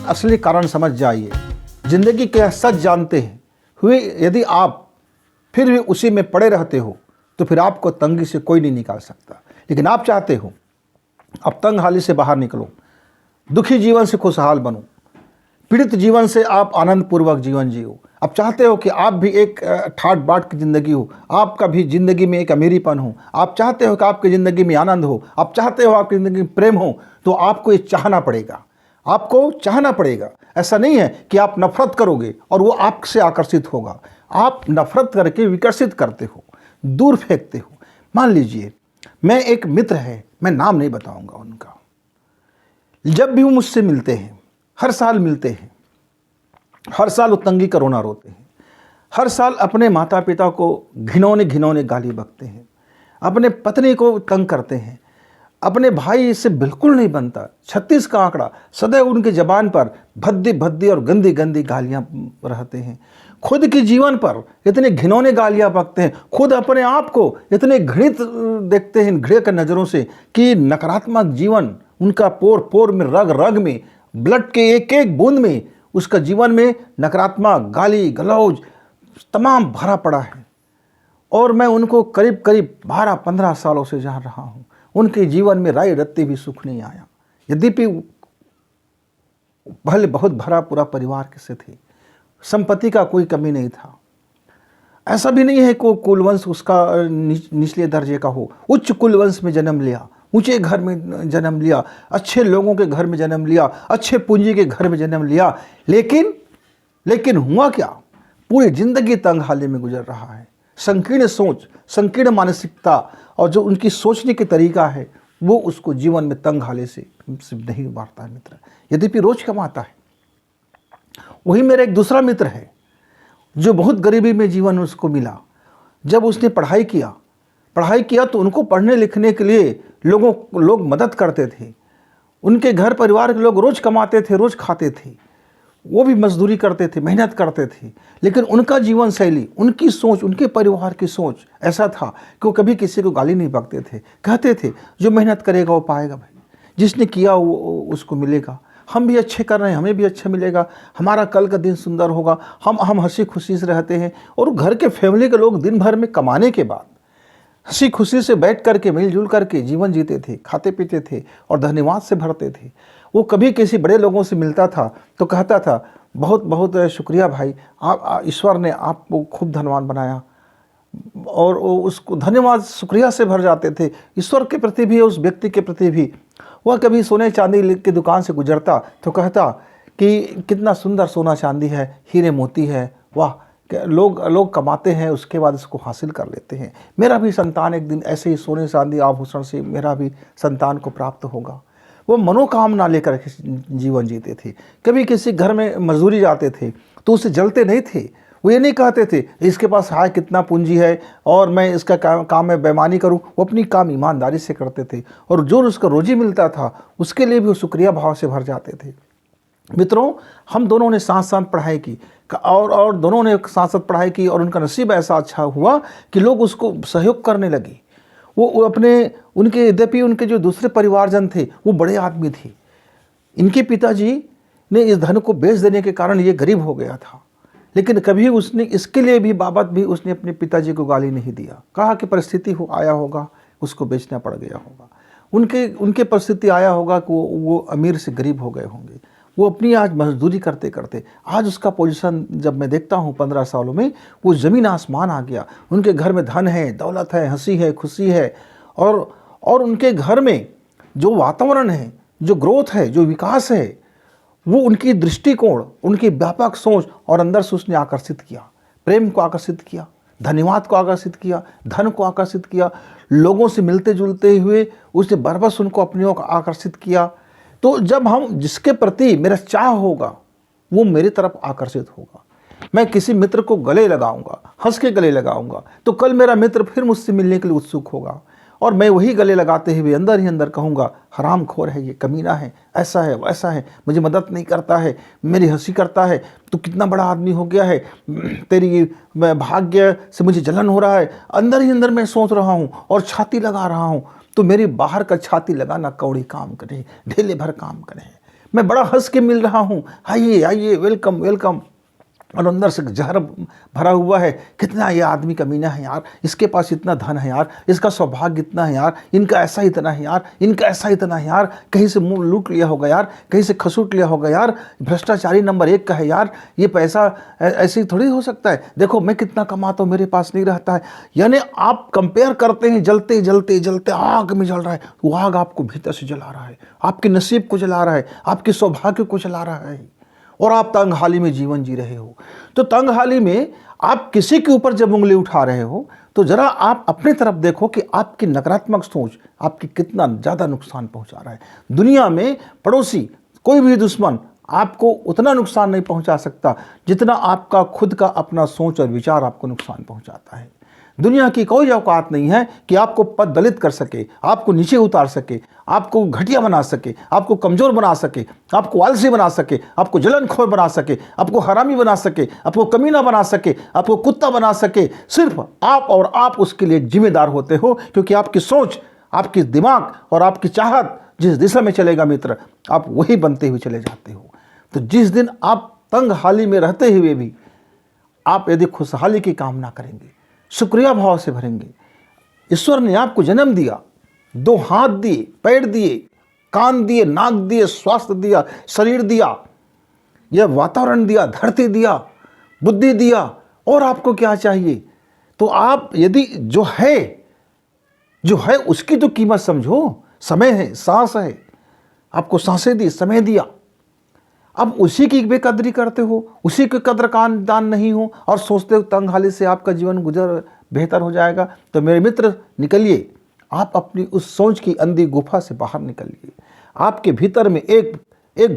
असली कारण समझ जाइए। जिंदगी के सच जानते हैं हुए यदि आप फिर भी उसी में पड़े रहते हो तो फिर आपको तंगी से कोई नहीं निकाल सकता। लेकिन आप चाहते हो अब तंग हाली से बाहर निकलो, दुखी जीवन से खुशहाल बनो, पीड़ित जीवन से आप आनंद पूर्वक जीवन जियो। आप चाहते हो कि आप भी एक ठाट बाट की ज़िंदगी हो, आपका भी ज़िंदगी में एक अमीरीपन हो। आप चाहते हो कि आपकी ज़िंदगी में आनंद हो, आप चाहते हो आपकी ज़िंदगी में प्रेम हो, तो आपको ये चाहना पड़ेगा, आपको चाहना पड़ेगा। ऐसा नहीं है कि आप नफरत करोगे और वो आपसे आकर्षित होगा। आप नफरत करके विकर्षित करते हो, दूर फेंकते हो। मान लीजिए मैं एक मित्र है, मैं नाम नहीं बताऊंगा उनका, जब भी वो मुझसे मिलते हैं, हर साल मिलते हैं, हर साल वो तंगी का रोना रोते हैं, हर साल अपने माता पिता को घिनौने घिनौने गाली बकते हैं, अपने पत्नी को तंग करते हैं, अपने भाई से बिल्कुल नहीं बनता। 36 का आंकड़ा सदैव उनके ज़बान पर भद्दी भद्दी और गंदी गंदी गालियां रहते हैं। खुद के जीवन पर इतने घिनौने गालियां बकते हैं, खुद अपने आप को इतने घृणित देखते हैं घृणित नज़रों से कि नकारात्मक जीवन उनका पोर पोर में, रग रग में, ब्लड के एक एक बूंद में उसका जीवन में नकारात्मक गाली गलौज तमाम भरा पड़ा है। और मैं उनको करीब करीब 12-15 सालों से जान रहा हूँ। उनके जीवन में राई रत्ती भी सुख नहीं आया, यद्यपि भले बहुत भरा पूरा परिवार किसे थे, संपत्ति का कोई कमी नहीं था। ऐसा भी नहीं है कि कुलवंश उसका निचले दर्जे का हो, उच्च कुलवंश में जन्म लिया, ऊंचे घर में जन्म लिया, अच्छे लोगों के घर में जन्म लिया, अच्छे पूंजी के घर में जन्म लिया, लेकिन हुआ क्या? पूरी जिंदगी तंगहाली में गुजर रहा है। संकीर्ण सोच, संकीर्ण मानसिकता और जो उनकी सोचने के तरीका है वो उसको जीवन में तंगहाली से नहीं उबारता है मित्र, यद्यपि रोज कमाता है। वही मेरा एक दूसरा मित्र है जो बहुत गरीबी में जीवन उसको मिला। जब उसने पढ़ाई किया तो उनको पढ़ने लिखने के लिए लोग मदद करते थे। उनके घर परिवार के लोग रोज़ कमाते थे, रोज़ खाते थे, वो भी मजदूरी करते थे, मेहनत करते थे। लेकिन उनका जीवन शैली, उनकी सोच, उनके परिवार की सोच ऐसा था कि वो कभी किसी को गाली नहीं बकते थे। कहते थे जो मेहनत करेगा वो पाएगा भाई, जिसने किया वो उसको मिलेगा। हम भी अच्छे कर रहे हैं, हमें भी अच्छा मिलेगा, हमारा कल का दिन सुंदर होगा। हम हंसी खुशी से रहते हैं। और घर के फैमिली के लोग दिन भर में कमाने के बाद हंसी खुशी से बैठ करके मिलजुल करके जीवन जीते थे, खाते पीते थे और धन्यवाद से भरते थे। वो कभी किसी बड़े लोगों से मिलता था तो कहता था बहुत बहुत शुक्रिया भाई, आप ईश्वर ने आपको खूब धनवान बनाया। और वो उसको धन्यवाद शुक्रिया से भर जाते थे, ईश्वर के प्रति भी, उस व्यक्ति के प्रति भी। वह कभी सोने चांदी की दुकान से गुजरता तो कहता कि कितना सुंदर सोना चांदी है, हीरे मोती है, वाह। लोग कमाते हैं उसके बाद इसको हासिल कर लेते हैं। मेरा भी संतान एक दिन ऐसे ही सोने चांदी आभूषण से मेरा भी संतान को प्राप्त होगा। वो मनोकामना लेकर जीवन जीते थे। कभी किसी घर में मजदूरी जाते थे तो उसे जलते नहीं थे। वो ये नहीं कहते थे इसके पास हाय कितना पूंजी है और मैं इसका काम में बेईमानी करूं। वो अपनी काम ईमानदारी से करते थे और जो उसका रोजी मिलता था उसके लिए भी वो शुक्रिया भाव से भर जाते थे। मित्रों, हम दोनों ने साथ साथ पढ़ाई की और दोनों ने साथ साथ पढ़ाई की और उनका नसीब ऐसा अच्छा हुआ कि लोग उसको सहयोग करने लगे। वो उनके यद्यपि उनके जो दूसरे परिवारजन थे वो बड़े आदमी थे। इनके पिताजी ने इस धन को बेच देने के कारण ये गरीब हो गया था, लेकिन कभी उसने इसके लिए भी बाबत भी उसने अपने पिताजी को गाली नहीं दिया। कहा कि परिस्थिति आया होगा, उसको बेचना पड़ गया होगा। उनके परिस्थिति आया होगा कि वो अमीर से गरीब हो गए होंगे। वो अपनी आज मजदूरी करते करते आज उसका पोजीशन जब मैं देखता हूँ 15 सालों में, वो ज़मीन आसमान आ गया। उनके घर में धन है, दौलत है, हंसी है, खुशी है और उनके घर में जो वातावरण है, जो ग्रोथ है, जो विकास है, वो उनकी दृष्टिकोण, उनकी व्यापक सोच और अंदर से उसने आकर्षित किया। प्रेम को आकर्षित किया, धन्यवाद को आकर्षित किया, धन को आकर्षित किया, लोगों से मिलते जुलते हुए उसने बरबस उनको अपनी ओर आकर्षित किया। तो जब हम जिसके प्रति मेरा चाह होगा वो मेरी तरफ आकर्षित होगा। मैं किसी मित्र को गले लगाऊंगा, हंस के गले लगाऊंगा, तो कल मेरा मित्र फिर मुझसे मिलने के लिए उत्सुक होगा और मैं वही गले लगाते हुए अंदर ही अंदर कहूँगा हरामखोर है, ये कमीना है, ऐसा है वैसा है, मुझे मदद नहीं करता है, मेरी हंसी करता है, तो कितना बड़ा आदमी हो गया है, तेरी भाग्य से मुझे जलन हो रहा है। अंदर ही अंदर मैं सोच रहा हूँ और छाती लगा रहा हूँ। तो मेरी बाहर का छाती लगाना कौड़ी काम करे, ढेले भर काम करे। मैं बड़ा हंस के मिल रहा हूँ, आइए आइए, वेलकम वेलकम। और अंदर से जहर भरा हुआ है, कितना ये आदमी कमीना है यार, इसके पास इतना धन है यार, इसका सौभाग्य इतना है यार, इनका ऐसा इतना है यार, इनका ऐसा इतना है यार, कहीं से मुंह लूट लिया होगा यार, कहीं से खसूट लिया होगा यार, भ्रष्टाचारी नंबर 1 का है यार, ये पैसा ऐसे ही थोड़ी हो सकता है, देखो मैं कितना कमाता हूँ, मेरे पास नहीं रहता है। यानी आप कंपेयर करते हैं, जलते जलते जलते आग में जल रहा है, वो आग आपको भीतर से जला रहा है, आपके नसीब को जला रहा है, आपके सौभाग्य को जला रहा है, और आप तंगहाली में जीवन जी रहे हो। तो तंगहाली में आप किसी के ऊपर जब उंगली उठा रहे हो, तो जरा आप अपनी तरफ देखो कि आपकी नकारात्मक सोच आपकी कितना ज़्यादा नुकसान पहुंचा रहा है। दुनिया में पड़ोसी, कोई भी दुश्मन आपको उतना नुकसान नहीं पहुंचा सकता जितना आपका खुद का अपना सोच और विचार आपको नुकसान पहुंचाता है। दुनिया की कोई औकात नहीं है कि आपको पद दलित कर सके, आपको नीचे उतार सके, आपको घटिया बना सके, आपको कमज़ोर बना सके, आपको आलसी बना सके, आपको जलनखोर बना सके, आपको हरामी बना सके, आपको कमीना बना सके, आपको कुत्ता बना सके। सिर्फ आप और आप उसके लिए जिम्मेदार होते हो, क्योंकि आपकी सोच, आपकी दिमाग और आपकी चाहत जिस दिशा में चलेगा मित्र, आप वही बनते हुए चले जाते हो। तो जिस दिन आप तंगहाली में रहते हुए भी आप यदि खुशहाली की कामना करेंगे, शुक्रिया भाव से भरेंगे, ईश्वर ने आपको जन्म दिया, 2 हाथ दिए, पैर दिए, कान दिए, नाक दिए, स्वास्थ्य दिया, शरीर दिया, यह वातावरण दिया, धरती दिया, बुद्धि दिया, और आपको क्या चाहिए? तो आप यदि जो है उसकी तो कीमत समझो। समय है, सांस है, आपको सांसें दी, समय दिया, अब उसी की बेकदरी करते हो, उसी के कदर का दान नहीं हो, और सोचते हो तंगहाली से आपका जीवन गुजर बेहतर हो जाएगा। तो मेरे मित्र निकलिए, आप अपनी उस सोच की अंधी गुफा से बाहर निकलिए। आपके भीतर में एक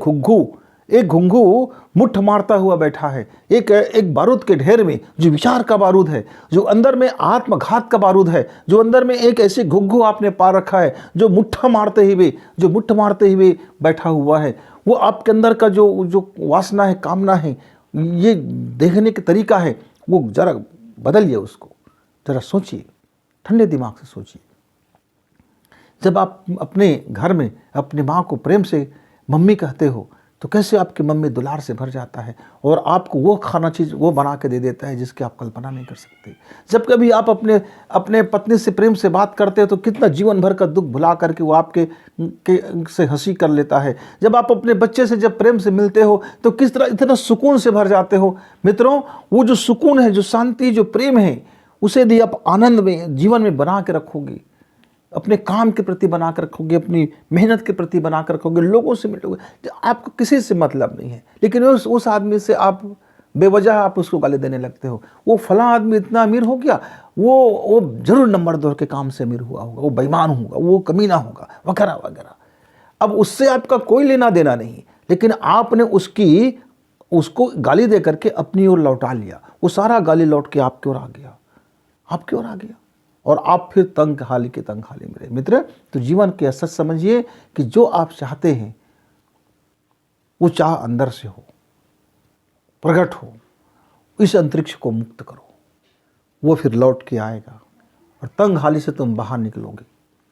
घुंघू मुट्ठ मारता हुआ बैठा है, एक बारूद के ढेर में, जो विचार का बारूद है, जो अंदर में आत्मघात का बारूद है, जो अंदर में एक ऐसे घुंघू आपने पा रखा है जो मुट्ठ मारते हुए बैठा हुआ है। वो आपके अंदर का जो वासना है, कामना है, ये देखने का तरीका है, वो जरा बदलिए, उसको जरा सोचिए, ठंडे दिमाग से सोचिए। जब आप अपने घर में अपनी माँ को प्रेम से मम्मी कहते हो, तो कैसे आपकी मम्मी दुलार से भर जाता है, और आपको वो खाना चीज़ वो बना के दे देता है जिसकी आप कल्पना नहीं कर सकते। जब कभी आप अपने पत्नी से प्रेम से बात करते हो, तो कितना जीवन भर का दुख भुला करके वो आपके से हंसी कर लेता है। जब आप अपने बच्चे से जब प्रेम से मिलते हो, तो किस तरह इतना सुकून से भर जाते हो। मित्रों, वो जो सुकून है, जो शांति, जो प्रेम है, उसे यदि आप आनंद में जीवन में बना के रखोगे, अपने काम के प्रति बना कर रखोगे, अपनी मेहनत के प्रति बना कर रखोगे, लोगों से मिलोगे, आपको किसी से मतलब नहीं है, लेकिन उस आदमी से आप बेवजह आप उसको गाली देने लगते हो। वो फलां आदमी इतना अमीर हो गया, वो जरूर नंबर 2 के काम से अमीर हुआ होगा, वो बेईमान होगा, वो कमीना होगा, वगैरह वगैरह। अब उससे आपका कोई लेना देना नहीं, लेकिन आपने उसको गाली दे करके अपनी ओर लौटा लिया। वो सारा गाली लौट के आपकी ओर आ गया, और आप फिर तंगहाली में रहे। मित्र, तो जीवन के सच समझिए कि जो आप चाहते हैं वो चाह अंदर से हो, प्रकट हो, इस अंतरिक्ष को मुक्त करो, वो फिर लौट के आएगा, और तंगहाली से तुम बाहर निकलोगे।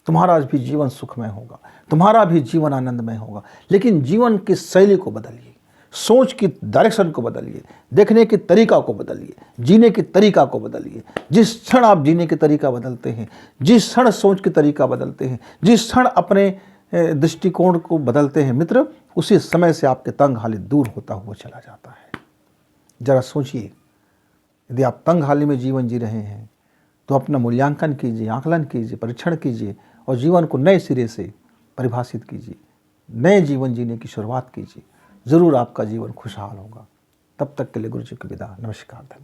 तुम्हारा भी जीवन सुखमय होगा, तुम्हारा भी जीवन आनंदमय होगा। लेकिन जीवन की शैली को बदलिए, सोच की डायरेक्शन को बदलिए, देखने के तरीका को बदलिए, जीने के तरीका को बदलिए। जिस क्षण आप जीने के तरीका बदलते हैं, जिस क्षण सोच के तरीका बदलते हैं, जिस क्षण अपने दृष्टिकोण को बदलते हैं मित्र, उसी समय से आपके तंगहाली दूर होता हुआ चला जाता है। जरा सोचिए, यदि आप तंगहाली में जीवन जी रहे हैं, तो अपना मूल्यांकन कीजिए, आकलन कीजिए, परीक्षण कीजिए, और जीवन को नए सिरे से परिभाषित कीजिए, नए जीवन जीने की शुरुआत कीजिए। ज़रूर आपका जीवन खुशहाल होगा। तब तक के लिए गुरु जी की विदा। नमस्कार। धन्यवाद।